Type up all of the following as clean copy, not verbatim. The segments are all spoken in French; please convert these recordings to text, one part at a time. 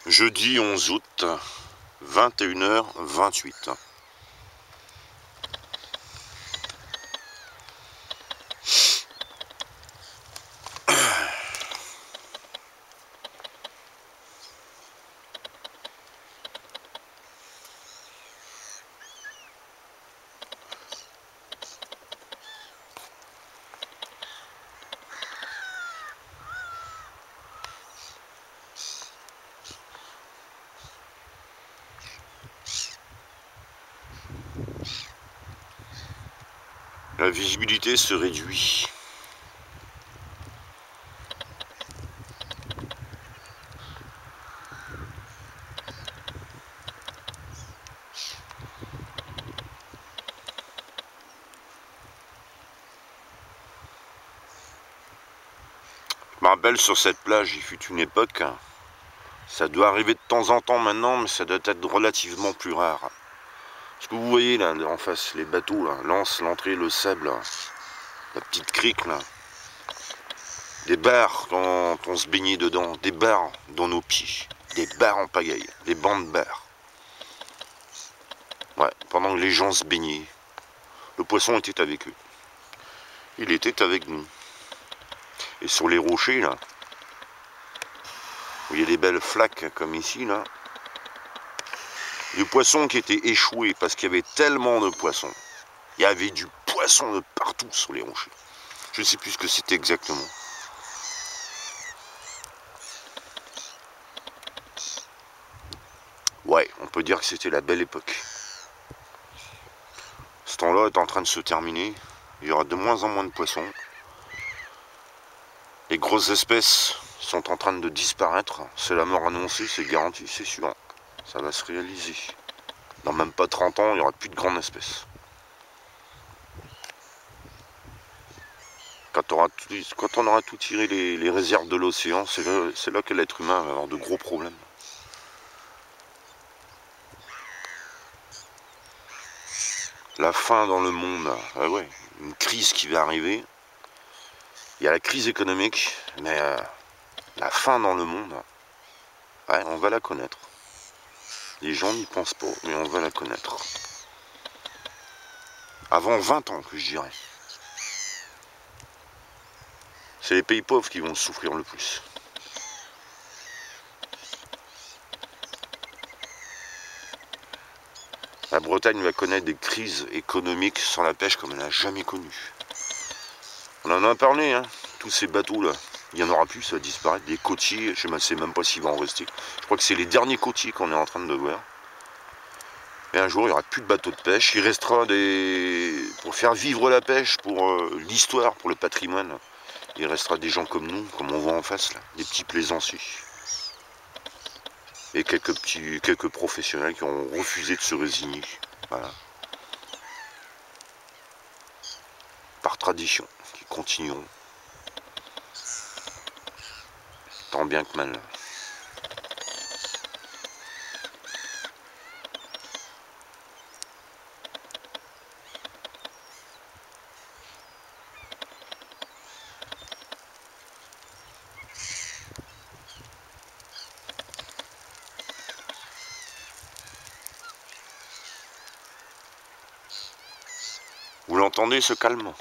Jeudi 11 août, 21h28. La visibilité se réduit. Je me rappelle sur cette plage, il fut une époque, ça doit arriver de temps en temps maintenant, mais ça doit être relativement plus rare. Ce que vous voyez là, en face, les bateaux, là, l'anse, l'entrée, le sable, là, la petite crique là, des barres quand on se baignait dedans, des barres dans nos pieds, des barres en pagaille, des bancs de barres. Ouais, pendant que les gens se baignaient, le poisson était avec eux. Il était avec nous. Et sur les rochers là, où il y a des belles flaques comme ici là, des poissons qui étaient échoués parce qu'il y avait tellement de poissons. Il y avait du poisson de partout sur les rochers. Je ne sais plus ce que c'était exactement. Ouais, on peut dire que c'était la belle époque. Ce temps-là est en train de se terminer. Il y aura de moins en moins de poissons. Les grosses espèces sont en train de disparaître. C'est la mort annoncée, c'est garanti, c'est sûr. Ça va se réaliser. Dans même pas 30 ans, il n'y aura plus de grandes espèces. Quand on aura tout tiré les réserves de l'océan, c'est là que l'être humain va avoir de gros problèmes. La faim dans le monde, ah ouais, une crise qui va arriver. Il y a la crise économique, mais la faim dans le monde, ouais, on va la connaître. Les gens n'y pensent pas, mais on va la connaître. Avant 20 ans, que je dirais. C'est les pays pauvres qui vont souffrir le plus. La Bretagne va connaître des crises économiques sur la pêche comme elle n'a jamais connu. On en a parlé, hein, tous ces bateaux-là. Il n'y en aura plus, ça va disparaître. Des côtiers, je ne sais même pas s'il va en rester. Je crois que c'est les derniers côtiers qu'on est en train de voir. Et un jour, il n'y aura plus de bateaux de pêche. Il restera pour faire vivre la pêche, pour l'histoire, pour le patrimoine. Il restera des gens comme nous, comme on voit en face, là, des petits plaisanciers. Et quelques professionnels qui ont refusé de se résigner. Voilà. Par tradition, qui continueront. Tant bien que mal. Vous l'entendez, ce calme?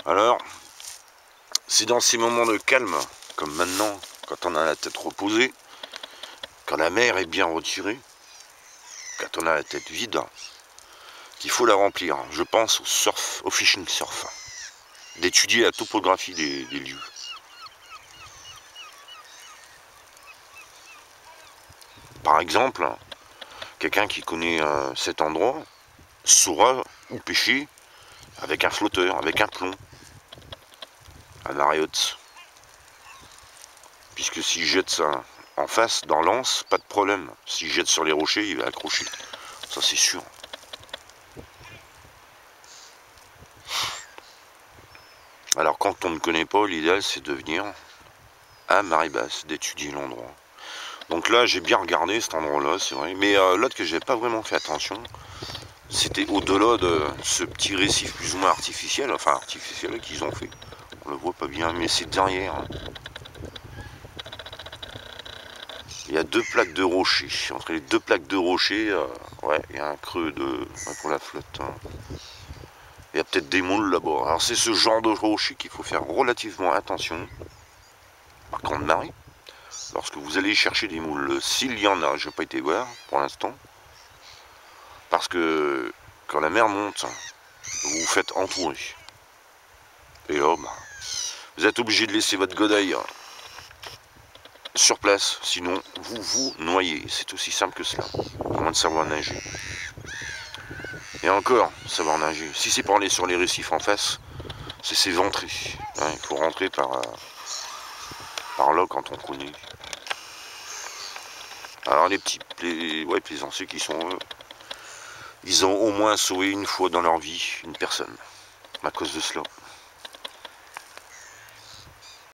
Alors, c'est dans ces moments de calme, comme maintenant, quand on a la tête reposée, quand la mer est bien retirée, quand on a la tête vide, qu'il faut la remplir. Je pense au surf, au fishing surf, d'étudier la topographie des lieux. Par exemple, quelqu'un qui connaît cet endroit saura où pêcher avec un flotteur, avec un plomb, un marée haute. Puisque s'il jette ça en face, dans l'anse, pas de problème. S'il jette sur les rochers, il va accrocher. Ça, c'est sûr. Alors quand on ne connaît pas, l'idéal c'est de venir à marée basse, d'étudier l'endroit. Donc là j'ai bien regardé cet endroit-là, c'est vrai. Mais l'autre que j'ai pas vraiment fait attention, c'était au-delà de ce petit récif plus ou moins artificiel, enfin artificiel qu'ils ont fait. On le voit pas bien, mais c'est derrière. Il y a deux plaques de rochers. Entre les deux plaques de rochers, ouais, il y a un creux de ouais, pour la flotte. Hein. Il y a peut-être des moules là-bas. Alors c'est ce genre de rocher qu'il faut faire relativement attention. Par contre, marée, lorsque vous allez chercher des moules, s'il y en a, je n'ai pas été voir pour l'instant, parce que quand la mer monte, vous vous faites entourer. Et là, bah, vous êtes obligé de laisser votre godaille sur place, sinon vous vous noyez. C'est aussi simple que cela, à moins de savoir nager. Et encore, savoir nager. Si c'est pour aller sur les récifs en face, c'est s'éventrer. Hein, il faut rentrer par là quand on connaît. Alors les petits plaisanciers qui sont eux, ils ont au moins sauvé une fois dans leur vie une personne à cause de cela.